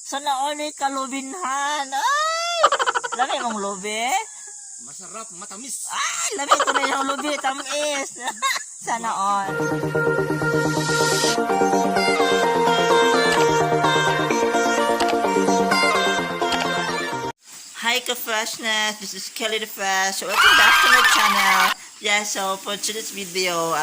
Sana all kalubinhan. Ay! Lami mong lubi? Masarap, matamis. Ay! Lami ito na yung lubi. Tamis. Sana all. Hi ka-freshness, this is Kelly the Fresh. Welcome back to my channel. Yeah, so for today's video,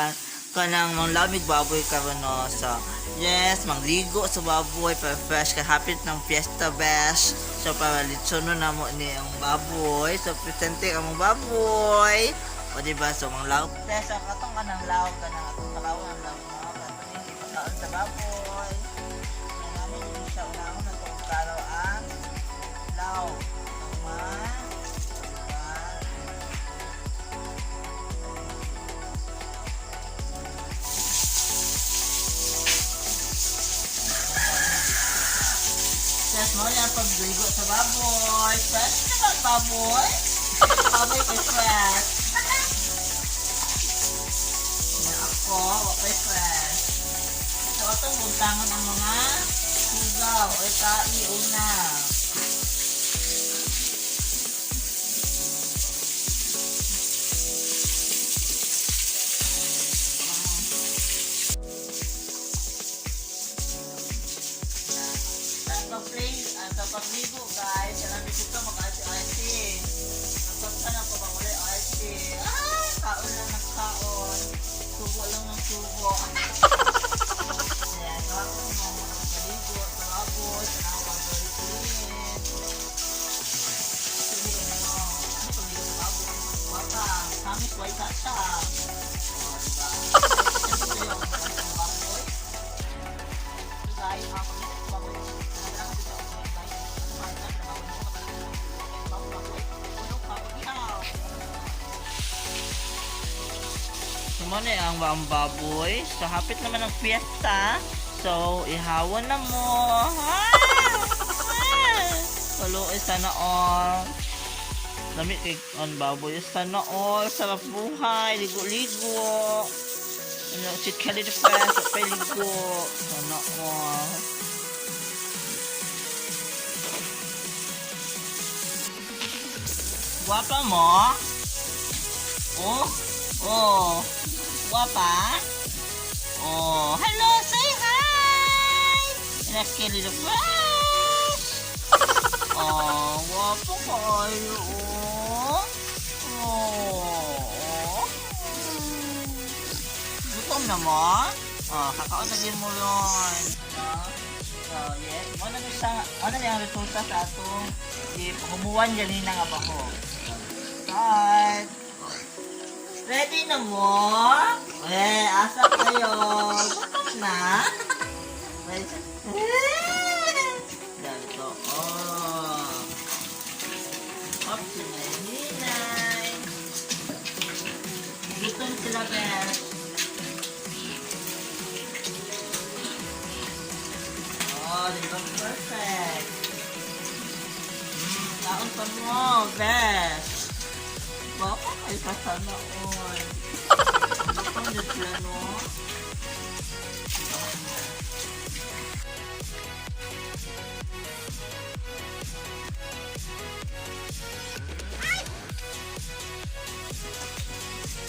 kanang manglamig baboy karon no. So, yes, mangligo sa baboy para fresh ka hapit ng Fiesta Bash. So para litson na mo ni ang baboy. So presente ang baboy. O diba? So manglaw. Yes, ang atong kanang law kanang atong kalawon ang law mo kanang ipakaon sa baboy. Namin din siya unahon na tong karaw ang law. Yes, mo yan pagligo sa baboy. Fresh naman baboy. Baboy kay fresh. Yan ako, wapay fresh. So, itong buntangan ang mga sugaw o itai una. Pagligo guys, yan ang dito mag-RC. Nagpunta na po bang ulit RC. Ay, kaon lang ng kaon. Subo lang ng subo. Ayan, ako mo pagligo sa baboy, sa nawang very clean. Sige mo, ano pagligo sa baboy? Wata, kami wata siya. O, diba? Ito yung baboy. Guys, ako dito sa baboy. Muna ang baboy. So, hapit naman ang fiesta. So, ihawan na mo. Kaluoy sana all. Lamit kay ang baboy. Sana all. Sarap buhay. Ligo-ligo. Si Kelly the Fresh. Pay ligo. Sana all. Guwapa mo? Oh. Oh. Guapa? Oh, hello, say hi! That's Kelly the Fresh! Oh, guwapo kayo, oh. Oh. Gutom na mo? Oh, kakaunagin mo yun. So, yes. Ano na yung resulta sa atong humuwan dyan na nga ba ko? Start! Ready na mo? Eh, asa kayo? Gutom na? Ganito. Oh. Oops, hinay. Gutom sila, best. Oh, di ba perfect? Kaon pa mo, best. Baka may kasana on. Ang sila, no?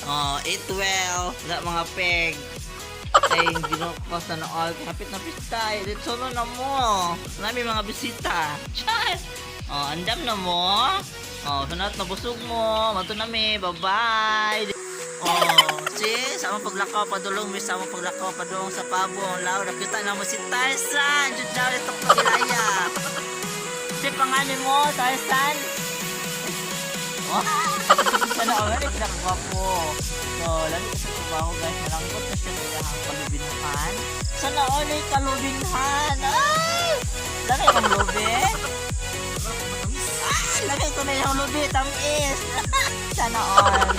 Oh, eat well. Wala mga peg. Ay, ginukos na all. Kapit na pista. Dito na mo. Marami mga bisita. Chat! Oh, andam na mo. Oh, sunod na busog mo. Mato na mi. Bye-bye. Oh, sis, sama paglakaw padulong mi sama paglakaw padulong sa pabong. Lao, nakita na mo si Tarzan. Jud daw ito pagilaya. Si pangalan mo, Tarzan. Oh, sana already pinakagwapo. So, lalo sa trabaho guys, malangkot na siya sa ang kalubinhan. Sana already kalubinhan. Ay! Lalo yung lubi? Lagay ko na yung lubi, tamis. Sana all.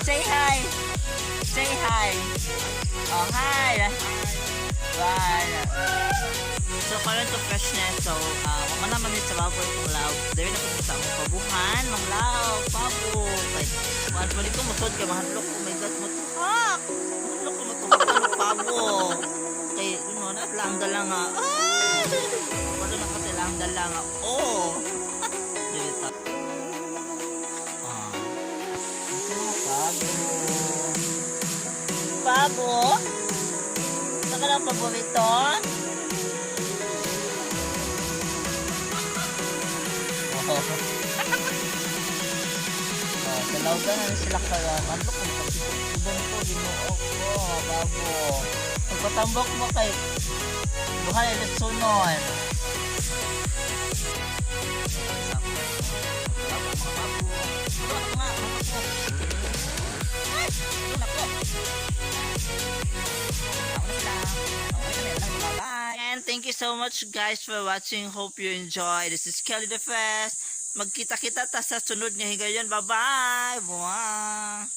Say hi. Say hi. Oh, hi. Bye. So, parang to freshness. So, mga naman sa baboy kong law. Dahil na po sa akong pabuhan. Mga law, pabo. Like, mahal mo dito, matod ka. Mahadlok ko. Oh my God, matuhak. Mahadlok ko, matuhak. Pabo. Okay, yun mo, lang nga. Ah! Wala na kasi Dalang-dala nga. Oh! Dito. Ah. Ito mga pabo. Pabo? Ito ka lang paborito? Oh. Dalaw ka na sila kayo. Ano kung pagsusuban ko, ginuo ko, mga babo. Magpatambok mo kay buhay ulit sunon. And thank you so much guys for watching. Hope you enjoy. This is Kelly the Fest. Magkita-kita ta sa sunod nga higayon. Bye-bye! Buwan!